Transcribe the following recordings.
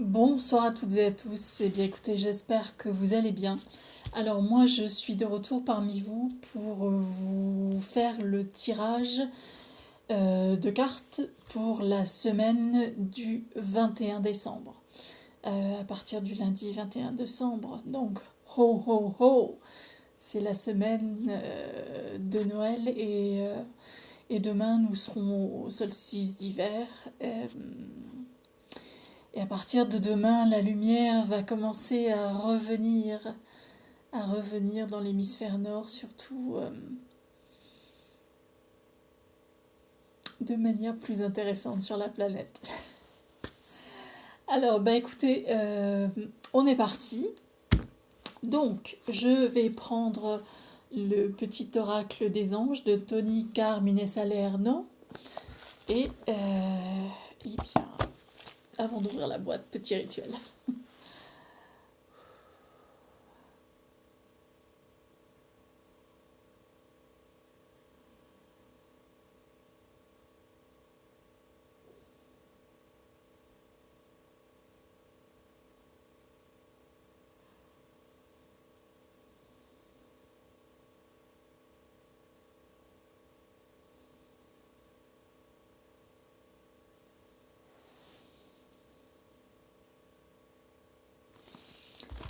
Bonsoir à toutes et à tous. Eh bien écoutez, j'espère que vous allez bien. Alors moi je suis de retour parmi vous pour vous faire le tirage de cartes pour la semaine du 21 décembre. À partir du lundi 21 décembre. Donc ho ho ho, c'est la semaine de Noël et demain nous serons au solstice d'hiver. Et à partir de demain, la lumière va commencer à revenir dans l'hémisphère nord, surtout de manière plus intéressante sur la planète. Alors, bah écoutez, on est parti. Donc, je vais prendre le petit oracle des anges de Tony Carmine Salerno. Et bien, avant d'ouvrir la boîte, petit rituel.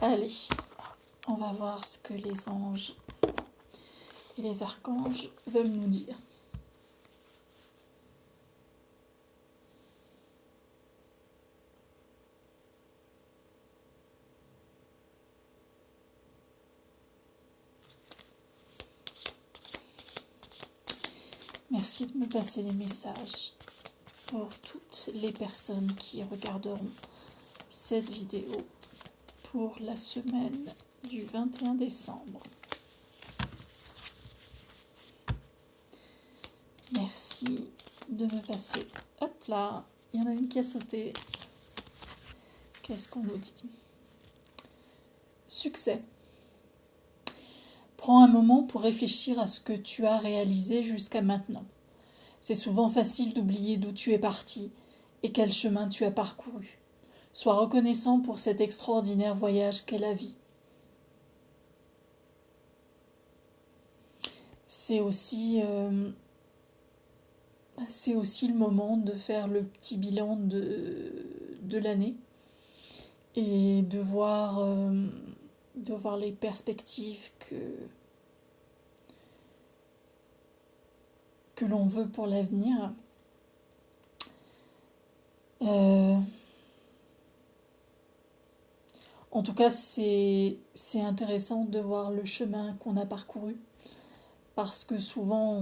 Allez, on va voir ce que les anges et les archanges veulent nous dire. Merci de me passer les messages pour toutes les personnes qui regarderont cette vidéo pour la semaine du 21 décembre. Merci de me passer. Hop là, il y en a une qui a sauté. Qu'est-ce qu'on nous dit? Succès. Prends un moment pour réfléchir à ce que tu as réalisé jusqu'à maintenant. C'est souvent facile d'oublier d'où tu es parti et quel chemin tu as parcouru. Sois reconnaissant pour cet extraordinaire voyage qu'est la vie. C'est aussi le moment de faire le petit bilan de l'année et de voir les perspectives que l'on veut pour l'avenir. En tout cas, c'est intéressant de voir le chemin qu'on a parcouru parce que souvent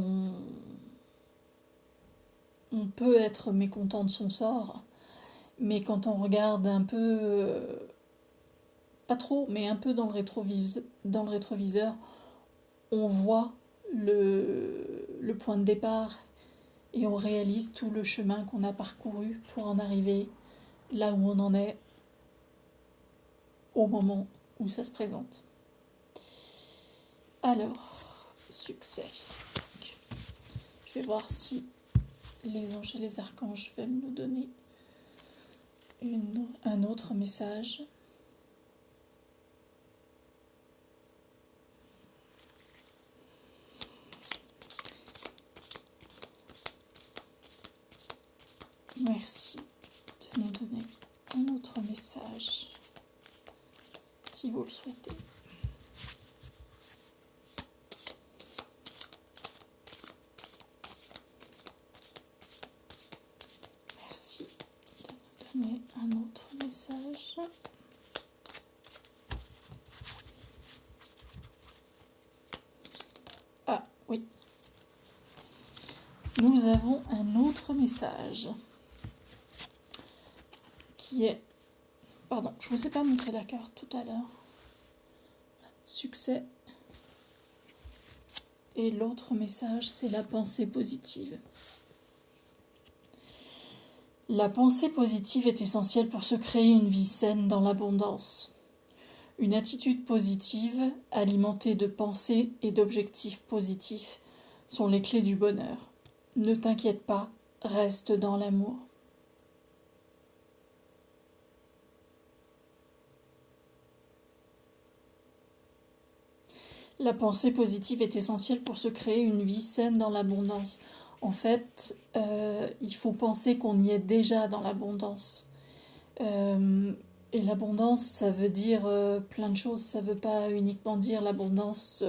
on peut être mécontent de son sort, mais quand on regarde un peu, pas trop, mais un peu dans le rétroviseur, on voit le point de départ et on réalise tout le chemin qu'on a parcouru pour en arriver là où on en est au moment où ça se présente. Alors, succès. Donc, je vais voir si les anges et les archanges veulent nous donner un autre message. Merci de nous donner un autre message, si vous le souhaitez. Merci de nous donner un autre message. Ah, oui. Nous avons un autre message qui est... Pardon, je ne vous ai pas montré la carte tout à l'heure. Succès. Et l'autre message, c'est la pensée positive. La pensée positive est essentielle pour se créer une vie saine dans l'abondance. Une attitude positive, alimentée de pensées et d'objectifs positifs, sont les clés du bonheur. Ne t'inquiète pas, reste dans l'amour. La pensée positive est essentielle pour se créer une vie saine dans l'abondance. En fait, il faut penser qu'on y est déjà dans l'abondance. Et l'abondance, ça veut dire plein de choses. Ça veut pas uniquement dire l'abondance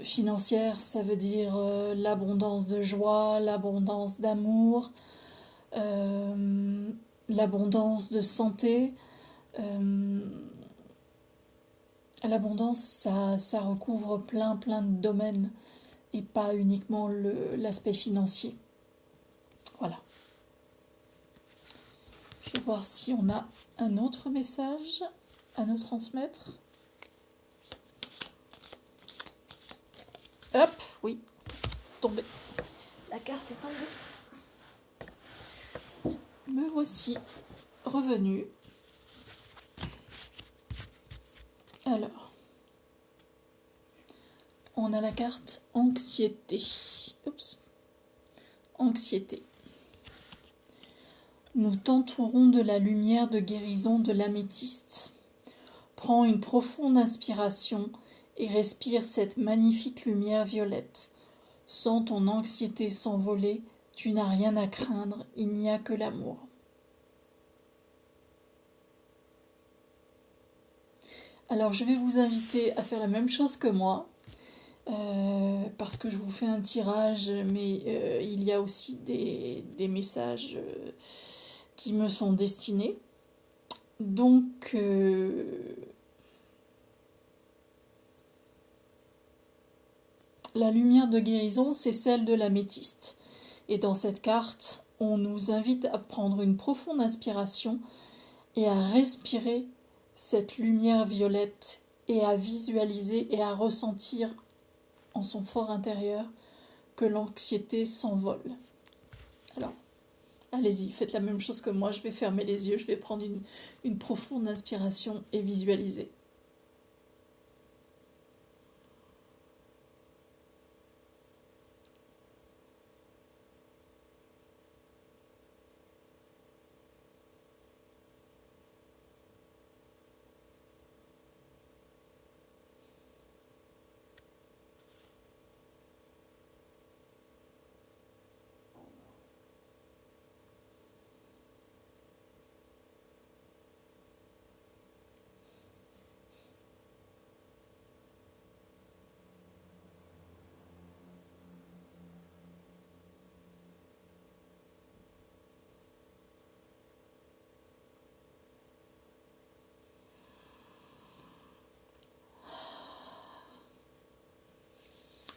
financière, ça veut dire l'abondance de joie, l'abondance d'amour, l'abondance de santé. Euh, L'abondance, ça recouvre plein de domaines et pas uniquement l'aspect financier. Voilà. Je vais voir si on a un autre message à nous transmettre. Hop, oui, tombé. La carte est tombée. Me voici revenu. Alors, on a la carte anxiété. Oups. Anxiété. Nous t'entourons de la lumière de guérison de l'améthyste. Prends une profonde inspiration et respire cette magnifique lumière violette. Sens ton anxiété s'envoler, tu n'as rien à craindre, il n'y a que l'amour. Alors je vais vous inviter à faire la même chose que moi, parce que je vous fais un tirage, mais il y a aussi des messages qui me sont destinés. Donc, la lumière de guérison, c'est celle de l'améthyste. Et dans cette carte, on nous invite à prendre une profonde inspiration et à respirer cette lumière violette et à visualiser et à ressentir en son fort intérieur que l'anxiété s'envole. Alors, allez-y, faites la même chose que moi, je vais fermer les yeux, je vais prendre une profonde inspiration et visualiser.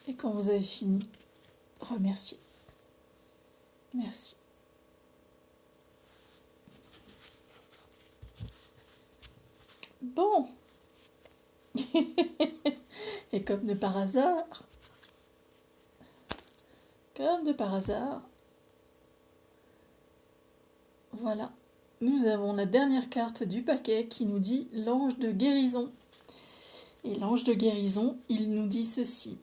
Et quand vous avez fini, remerciez. Merci. Bon. Et comme de par hasard, voilà, nous avons la dernière carte du paquet qui nous dit l'ange de guérison. Et l'ange de guérison, il nous dit ceci.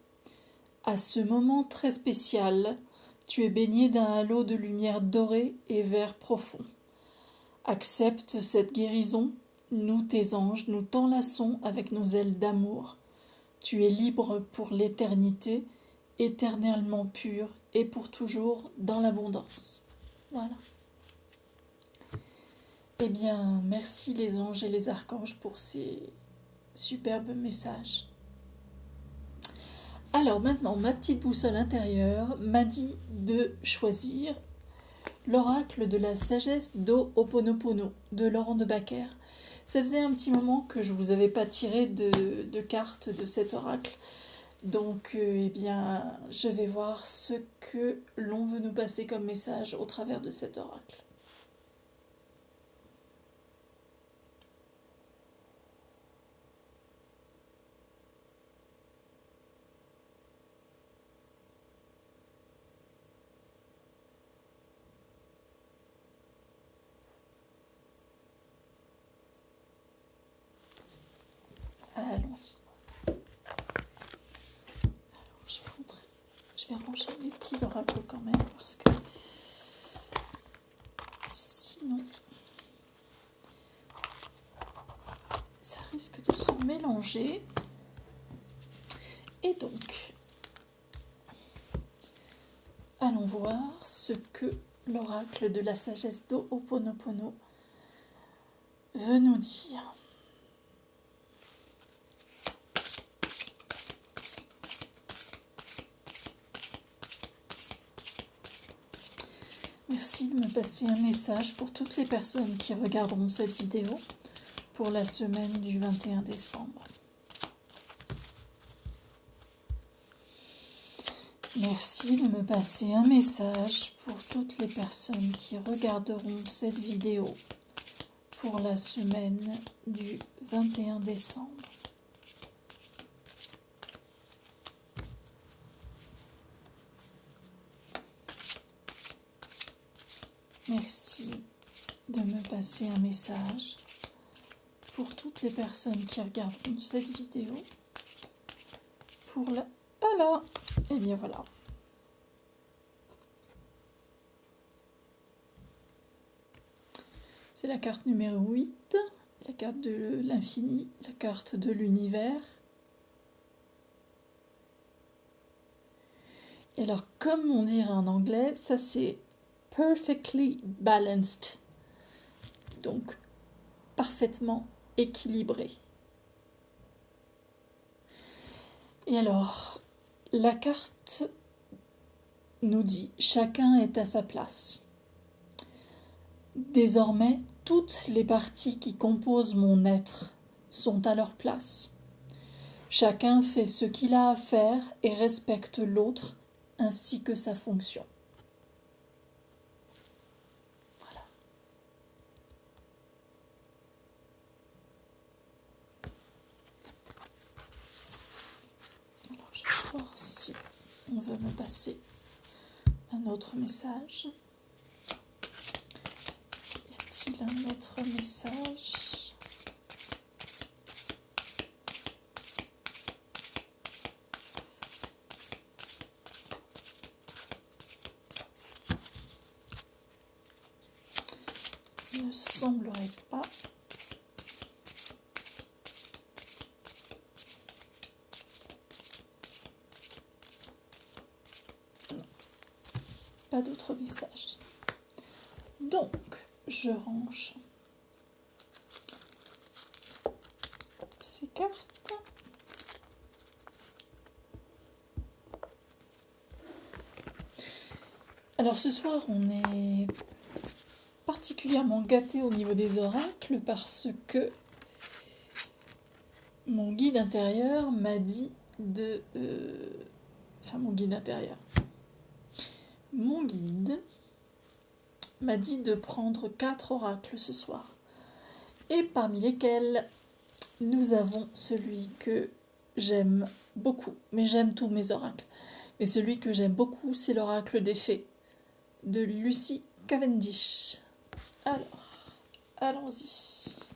À ce moment très spécial, tu es baigné d'un halo de lumière dorée et vert profond. Accepte cette guérison, nous tes anges, nous t'enlaçons avec nos ailes d'amour. Tu es libre pour l'éternité, éternellement pur et pour toujours dans l'abondance. Voilà. Eh bien, merci les anges et les archanges pour ces superbes messages. Alors maintenant, ma petite boussole intérieure m'a dit de choisir l'oracle de la sagesse d'Ho'oponopono de Laurent de Bacquer. Ça faisait un petit moment que je ne vous avais pas tiré de cartes de cet oracle. Donc, eh bien, je vais voir ce que l'on veut nous passer comme message au travers de cet oracle. Allons-y. Je vais ranger les petits oracles quand même parce que sinon ça risque de se mélanger. Et donc, allons voir ce que l'oracle de la sagesse d'Ho'oponopono veut nous dire. Merci de me passer un message pour toutes les personnes qui regarderont cette vidéo pour la semaine du 21 décembre. Merci de me passer un message pour toutes les personnes qui regarderont cette vidéo pour la semaine du 21 décembre. Merci de me passer un message pour toutes les personnes qui regarderont cette vidéo pour la... Voilà. Et bien voilà. C'est la carte numéro 8, la carte de l'infini, la carte de l'univers. Et alors, comme on dirait en anglais, ça c'est perfectly balanced. Donc, parfaitement équilibré. Et alors, la carte nous dit « Chacun est à sa place ». Désormais, toutes les parties qui composent mon être sont à leur place. Chacun fait ce qu'il a à faire et respecte l'autre ainsi que sa fonction. Voilà. Alors, je vais voir si on veut me passer un autre message. Y a-t-il un autre message ? Il ne semblerait pas. Non, pas d'autres messages. Donc, je range ces cartes. Alors ce soir, on est particulièrement gâté au niveau des oracles parce que mon guide intérieur m'a dit de... mon guide intérieur. Mon guide m'a dit de prendre 4 oracles ce soir. Et parmi lesquels nous avons celui que j'aime beaucoup. Mais j'aime tous mes oracles. Mais celui que j'aime beaucoup, c'est l'oracle des fées de Lucy Cavendish. Alors, allons-y.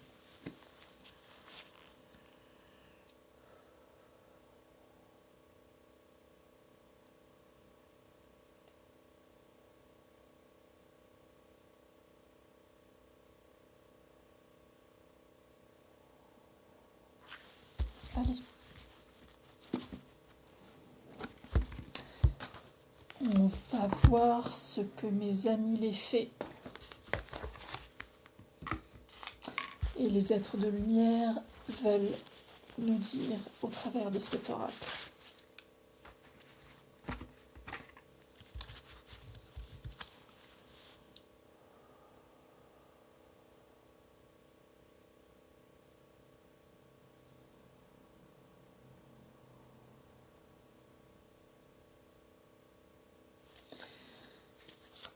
Allez. On va voir ce que mes amis les fées et les êtres de lumière veulent nous dire au travers de cet oracle.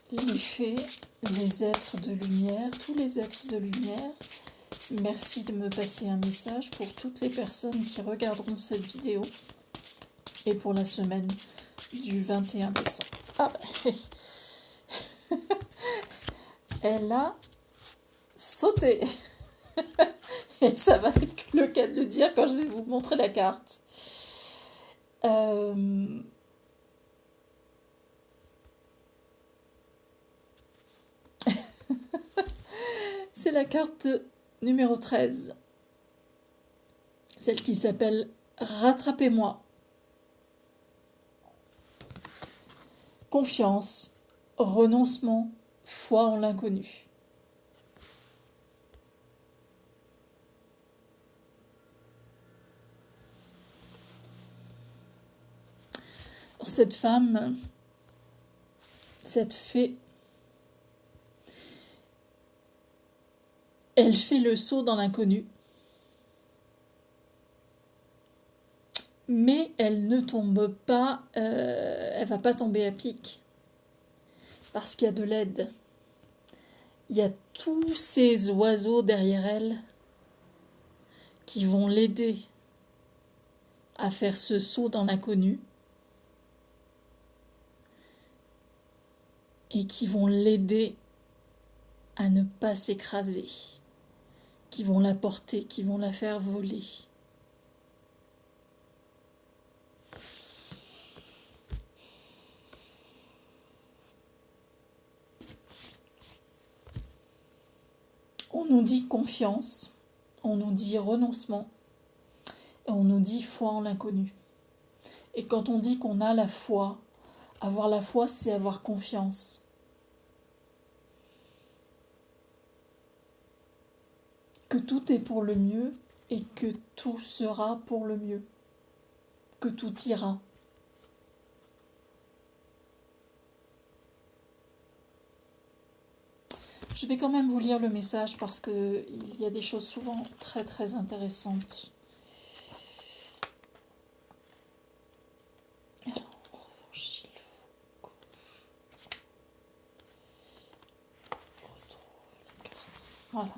Les fées, les êtres de lumière, tous les êtres de lumière, merci de me passer un message pour toutes les personnes qui regarderont cette vidéo et pour la semaine du 21 décembre. Ah, elle a sauté. Et ça va être le cas de le dire quand je vais vous montrer la carte. C'est la carte numéro 13, celle qui s'appelle « Rattrapez-moi ». confiance, renoncement, foi en l'inconnu. Cette femme, cette fée, elle fait le saut dans l'inconnu, mais elle ne tombe pas, elle va pas tomber à pic, parce qu'il y a de l'aide. Il y a tous ces oiseaux derrière elle qui vont l'aider à faire ce saut dans l'inconnu et qui vont l'aider à ne pas s'écraser, qui vont la porter, qui vont la faire voler. On nous dit confiance, on nous dit renoncement, et on nous dit foi en l'inconnu. Et quand on dit qu'on a la foi, avoir la foi, c'est avoir confiance. Que tout est pour le mieux et que tout sera pour le mieux. Que tout ira. Je vais quand même vous lire le message parce qu'il y a des choses souvent très très intéressantes. Alors, en revanche, il faut que je retrouve la carte. Voilà.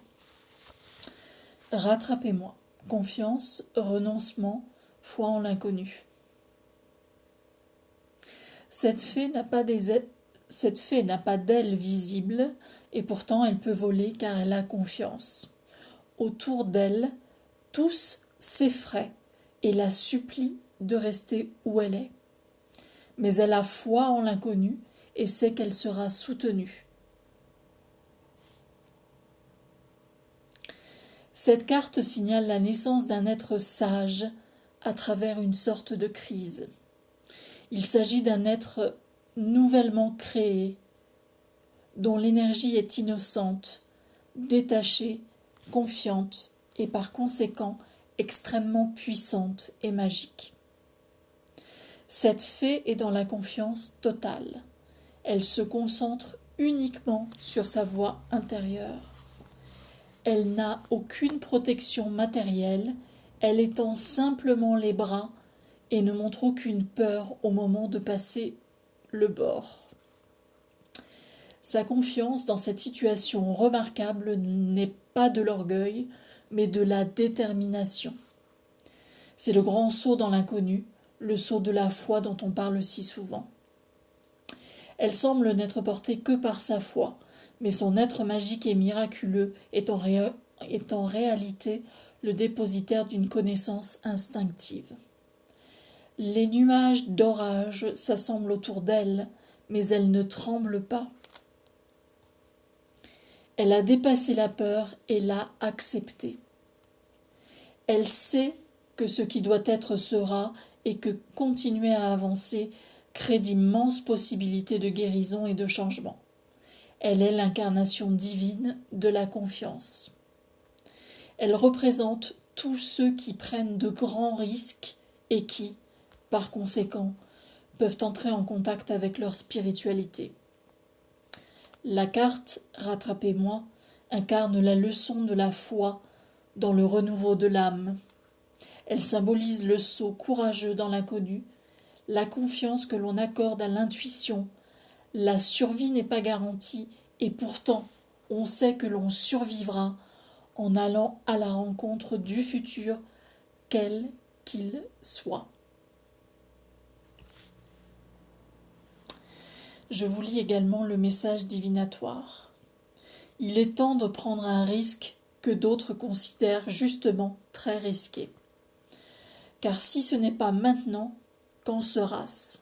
Rattrapez-moi. Confiance, renoncement, foi en l'inconnu. Cette fée n'a pas d'ailes visibles et pourtant elle peut voler car elle a confiance. Autour d'elle, tous s'effraient et la supplient de rester où elle est. Mais elle a foi en l'inconnu et sait qu'elle sera soutenue. Cette carte signale la naissance d'un être sage à travers une sorte de crise. Il s'agit d'un être nouvellement créé, dont l'énergie est innocente, détachée, confiante et par conséquent extrêmement puissante et magique. Cette fée est dans la confiance totale. Elle se concentre uniquement sur sa voix intérieure. Elle n'a aucune protection matérielle, elle étend simplement les bras et ne montre aucune peur au moment de passer le bord. Sa confiance dans cette situation remarquable n'est pas de l'orgueil, mais de la détermination. C'est le grand saut dans l'inconnu, le saut de la foi dont on parle si souvent. Elle semble n'être portée que par sa foi, mais son être magique et miraculeux est en réalité le dépositaire d'une connaissance instinctive. Les nuages d'orage s'assemblent autour d'elle, mais elle ne tremble pas. Elle a dépassé la peur et l'a acceptée. Elle sait que ce qui doit être sera et que continuer à avancer crée d'immenses possibilités de guérison et de changement. Elle est l'incarnation divine de la confiance. Elle représente tous ceux qui prennent de grands risques et qui, par conséquent, peuvent entrer en contact avec leur spiritualité. La carte « Rattrapez-moi » incarne la leçon de la foi dans le renouveau de l'âme. Elle symbolise le saut courageux dans l'inconnu, la confiance que l'on accorde à l'intuition. La survie n'est pas garantie et pourtant on sait que l'on survivra en allant à la rencontre du futur, quel qu'il soit. Je vous lis également le message divinatoire. Il est temps de prendre un risque que d'autres considèrent justement très risqué. Car si ce n'est pas maintenant, quand sera-ce ?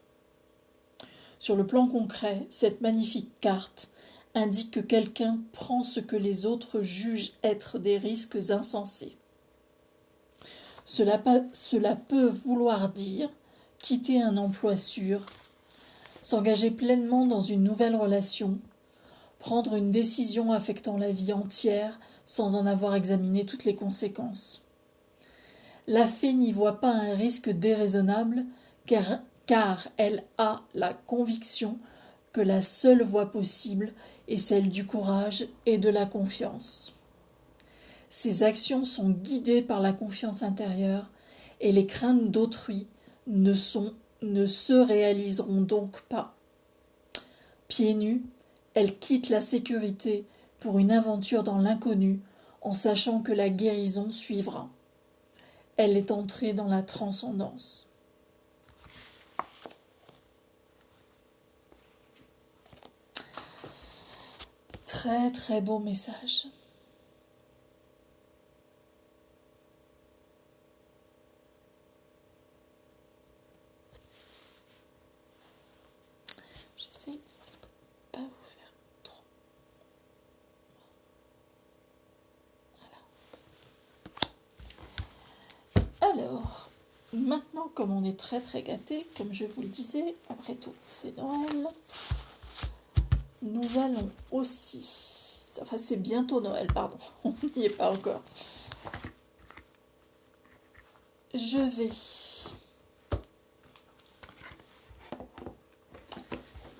Sur le plan concret, cette magnifique carte indique que quelqu'un prend ce que les autres jugent être des risques insensés. Cela peut vouloir dire quitter un emploi sûr, s'engager pleinement dans une nouvelle relation, prendre une décision affectant la vie entière sans en avoir examiné toutes les conséquences. La fée n'y voit pas un risque déraisonnable car elle a la conviction que la seule voie possible est celle du courage et de la confiance. Ses actions sont guidées par la confiance intérieure et les craintes d'autrui ne se réaliseront donc pas. Pieds nus, elle quitte la sécurité pour une aventure dans l'inconnu en sachant que la guérison suivra. Elle est entrée dans la transcendance. Très très beau message. J'essaie de ne pas vous faire trop. Voilà. Alors, maintenant comme on est très très gâtés, comme je vous le disais, après tout c'est Noël, nous allons aussi, enfin c'est bientôt Noël, pardon, on n'y est pas encore. Je vais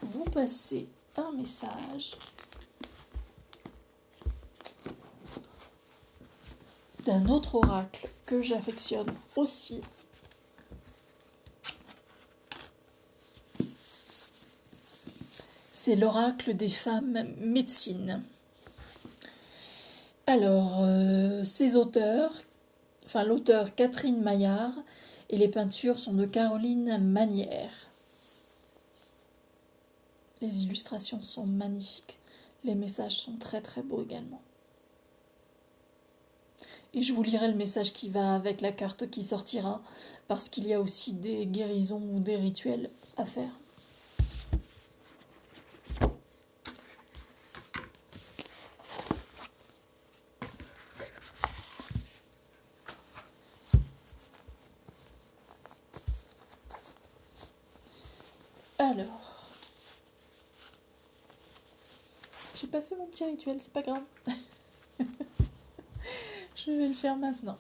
vous passer un message d'un autre oracle que j'affectionne aussi. C'est l'oracle des femmes médecines. Alors, l'auteur Catherine Maillard et les peintures sont de Caroline Manière. Les illustrations sont magnifiques. Les messages sont très très beaux également. Et je vous lirai le message qui va avec la carte qui sortira, parce qu'il y a aussi des guérisons ou des rituels à faire. Alors, j'ai pas fait mon petit rituel, c'est pas grave. Je vais le faire maintenant.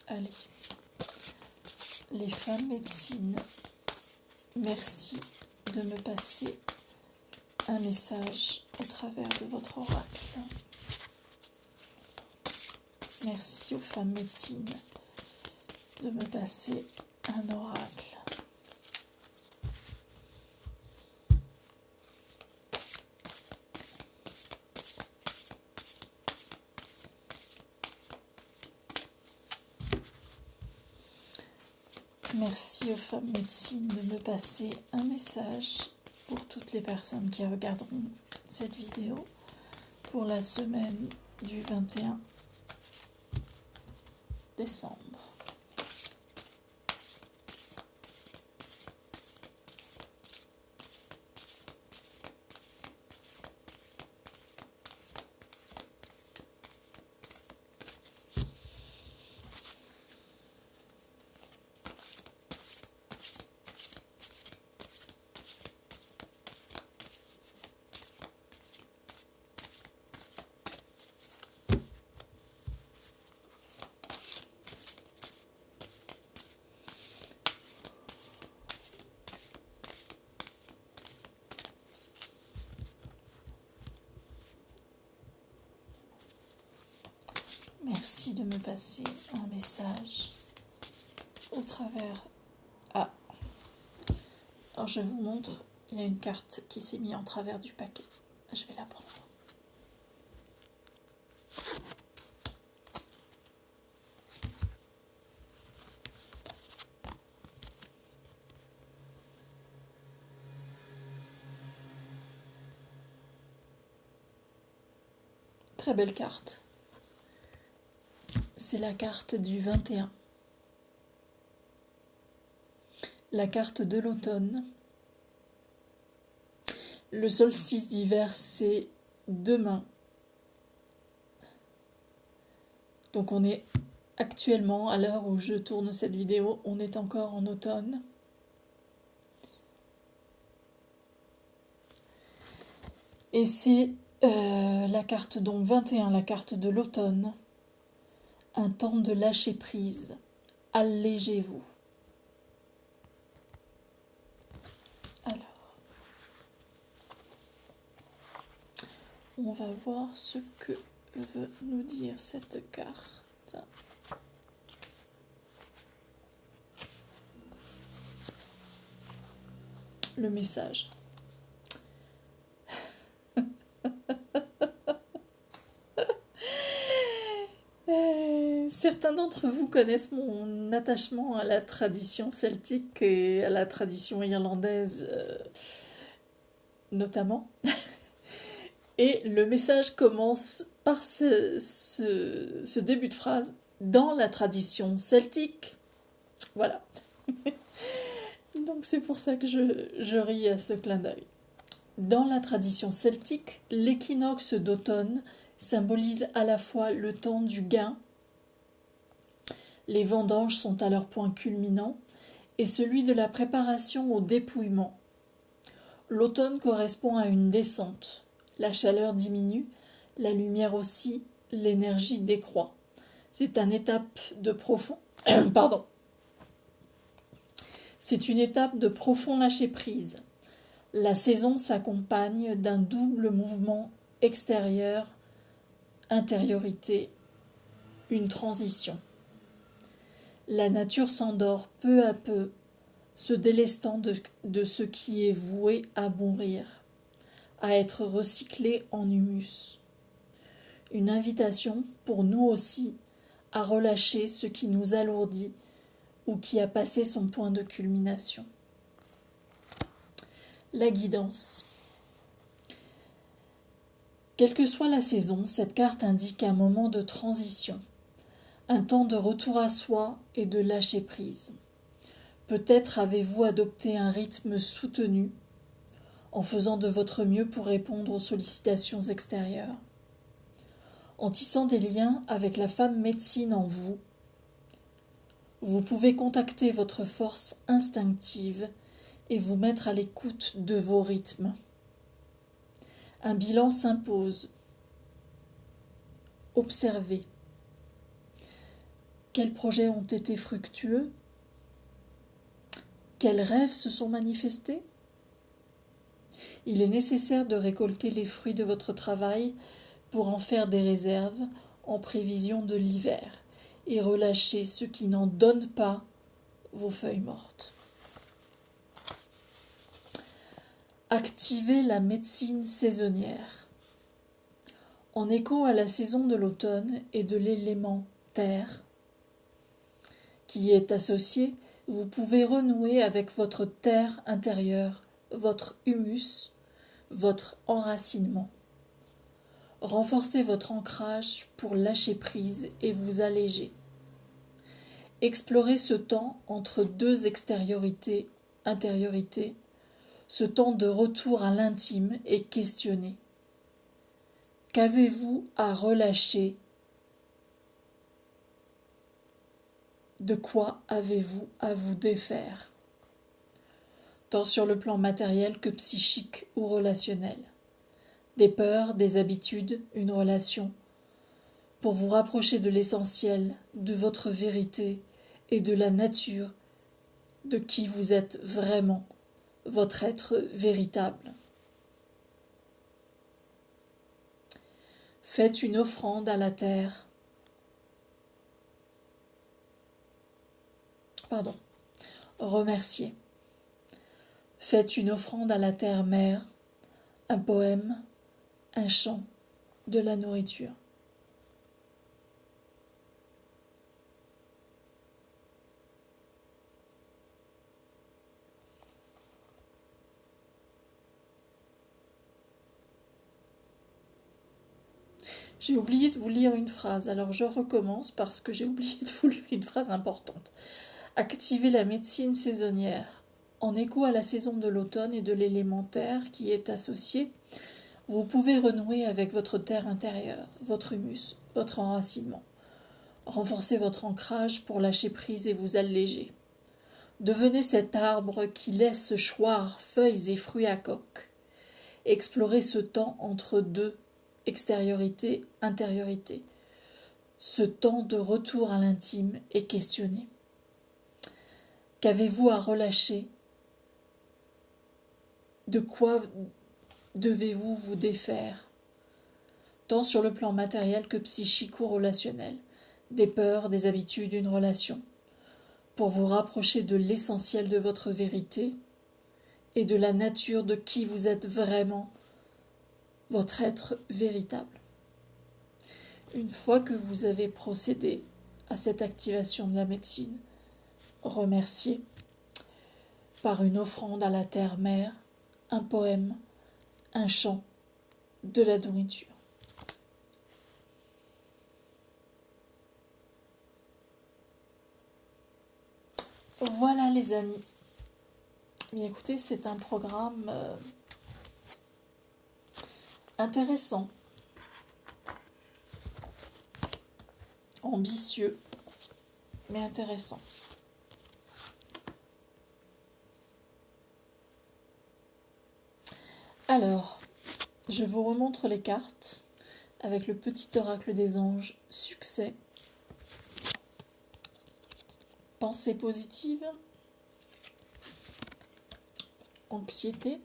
Allez, les femmes médecines, merci de me passer un message au travers de votre oracle. Merci aux femmes médecines de me passer un oracle. Merci aux femmes médecines de me passer un message pour toutes les personnes qui regarderont cette vidéo pour la semaine du 21 décembre. Merci de me passer un message au travers. Ah, alors je vous montre, il y a une carte qui s'est mise en travers du paquet. Je vais la prendre. Très belle carte. c'est la carte du 21. La carte de l'automne. Le solstice d'hiver, c'est demain. Donc on est actuellement, à l'heure où je tourne cette vidéo, on est encore en automne. Et c'est la carte donc 21, la carte de l'automne. Un temps de lâcher prise. Allégez-vous. Alors, on va voir ce que veut nous dire cette carte. Le message. Certains d'entre vous connaissent mon attachement à la tradition celtique et à la tradition irlandaise notamment. Et le message commence par ce début de phrase. Dans la tradition celtique. Voilà. Donc c'est pour ça que je ris à ce clin d'œil. Dans la tradition celtique, l'équinoxe d'automne symbolise à la fois le temps du gain, les vendanges sont à leur point culminant, et celui de la préparation au dépouillement. L'automne correspond à une descente. La chaleur diminue, la lumière aussi, l'énergie décroît. C'est une étape de profond... Pardon. C'est une étape de profond lâcher-prise. La saison s'accompagne d'un double mouvement extérieur-intériorité, une transition. La nature s'endort peu à peu, se délestant de ce qui est voué à mourir, à être recyclé en humus. Une invitation pour nous aussi à relâcher ce qui nous alourdit ou qui a passé son point de culmination. La guidance. Quelle que soit la saison, cette carte indique un moment de transition, un temps de retour à soi et de lâcher prise. Peut-être avez-vous adopté un rythme soutenu en faisant de votre mieux pour répondre aux sollicitations extérieures. En tissant des liens avec la femme médecine en vous, vous pouvez contacter votre force instinctive et vous mettre à l'écoute de vos rythmes. Un bilan s'impose. Observez. Quels projets ont été fructueux? Quels rêves se sont manifestés? Il est nécessaire de récolter les fruits de votre travail pour en faire des réserves en prévision de l'hiver et relâcher ce qui n'en donne pas vos feuilles mortes. Activez la médecine saisonnière. En écho à la saison de l'automne et de l'élément terre qui y est associé, vous pouvez renouer avec votre terre intérieure, votre humus, votre enracinement. Renforcez votre ancrage pour lâcher prise et vous alléger. Explorez ce temps entre deux intériorités, ce temps de retour à l'intime et questionnez. Qu'avez-vous à relâcher? De quoi avez-vous à vous défaire? Tant sur le plan matériel que psychique ou relationnel. Des peurs, des habitudes, une relation, pour vous rapprocher de l'essentiel, de votre vérité et de la nature, de qui vous êtes vraiment, votre être véritable. Faites une offrande à la terre. Remerciez. Faites une offrande à la terre-mère, un poème, un chant, de la nourriture. J'ai oublié de vous lire une phrase, alors je recommence parce que j'ai oublié de vous lire une phrase importante. Activez la médecine saisonnière. En écho à la saison de l'automne et de l'élémentaire qui est associée, vous pouvez renouer avec votre terre intérieure, votre humus, votre enracinement. Renforcez votre ancrage pour lâcher prise et vous alléger. Devenez cet arbre qui laisse choir feuilles et fruits à coque. Explorez ce temps entre deux, extériorité, intériorité. Ce temps de retour à l'intime et questionner. Qu'avez-vous à relâcher? De quoi devez-vous vous défaire? Tant sur le plan matériel que psychique ou relationnel. Des peurs, des habitudes, une relation. Pour vous rapprocher de l'essentiel de votre vérité et de la nature de qui vous êtes vraiment, votre être véritable. Une fois que vous avez procédé à cette activation de la médecine, remerciez par une offrande à la terre-mère, un poème, un chant, de la nourriture. Voilà les amis. Bien écoutez, c'est un programme intéressant, ambitieux, mais intéressant. Alors, je vous remontre les cartes avec le petit oracle des anges, succès, pensée positive, anxiété,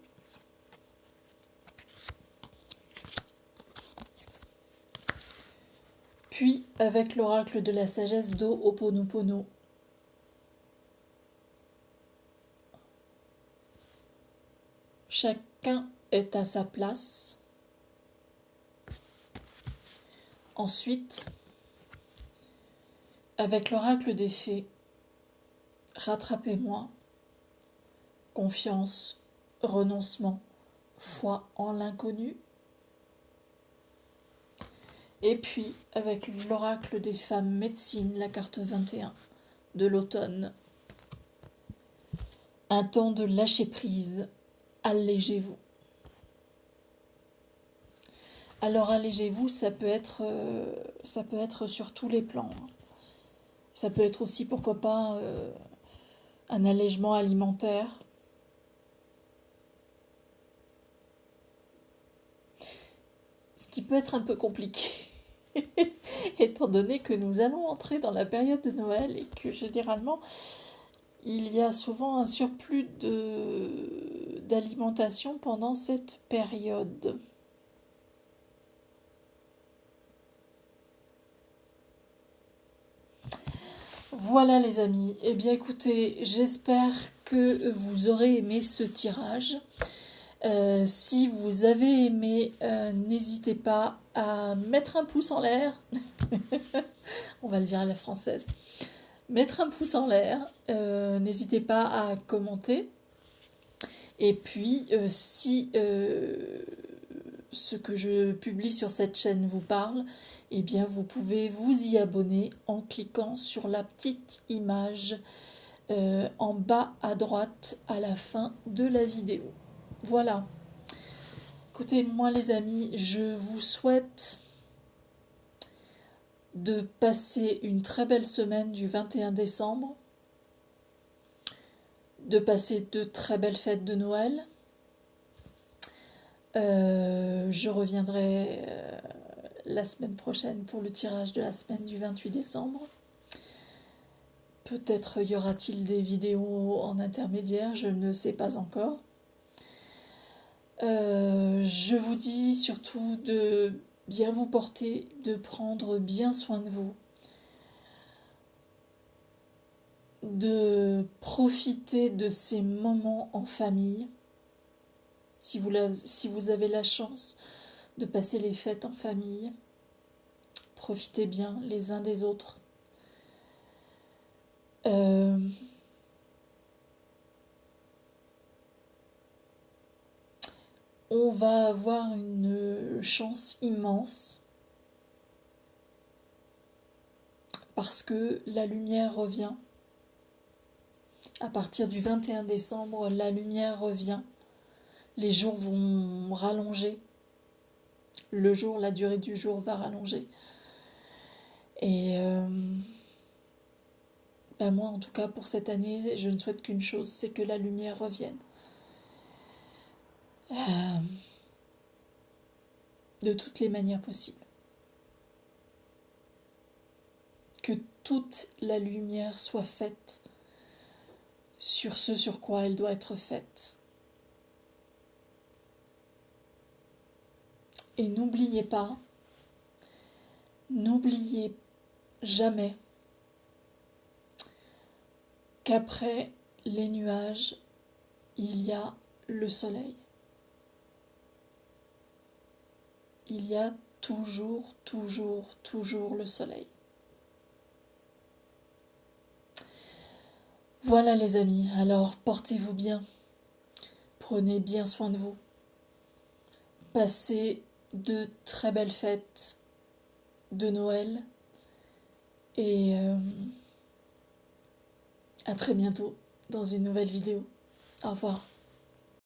puis avec l'oracle de la sagesse d'Ho'oponopono, chacun est à sa place. Ensuite, avec l'oracle des fées, rattrapez-moi, confiance, renoncement, foi en l'inconnu. Et puis, avec l'oracle des femmes médecine, la carte 21 de l'automne, un temps de lâcher prise, allégez-vous. Alors allégez-vous, ça peut être sur tous les plans. Ça peut être aussi, pourquoi pas, un allègement alimentaire. Ce qui peut être un peu compliqué, étant donné que nous allons entrer dans la période de Noël et que généralement, il y a souvent un surplus d'alimentation pendant cette période. Voilà les amis, eh bien écoutez, j'espère que vous aurez aimé ce tirage. Si vous avez aimé, n'hésitez pas à mettre un pouce en l'air, on va le dire à la française, mettre un pouce en l'air, n'hésitez pas à commenter. Et puis, si ce que je publie sur cette chaîne vous parle, eh bien vous pouvez vous y abonner en cliquant sur la petite image en bas à droite à la fin de la vidéo. Voilà. Écoutez, moi les amis, je vous souhaite de passer une très belle semaine du 21 décembre, de passer de très belles fêtes de Noël. Je reviendrai la semaine prochaine pour le tirage de la semaine du 28 décembre. Peut-être y aura-t-il des vidéos en intermédiaire, je ne sais pas encore. Je vous dis surtout de bien vous porter, de prendre bien soin de vous, de profiter de ces moments en famille. Si vous avez la chance de passer les fêtes en famille, profitez bien les uns des autres. On va avoir une chance immense parce que la lumière revient. À partir du 21 décembre, la lumière revient. Les jours vont rallonger. La durée du jour va rallonger. Et moi, en tout cas, pour cette année, je ne souhaite qu'une chose, c'est que la lumière revienne. De toutes les manières possibles. Que toute la lumière soit faite sur ce sur quoi elle doit être faite. Et n'oubliez jamais qu'après les nuages, il y a le soleil. Il y a toujours le soleil. Voilà les amis, alors portez-vous bien, prenez bien soin de vous, passez de très belles fêtes de Noël et à très bientôt dans une nouvelle vidéo. Au revoir.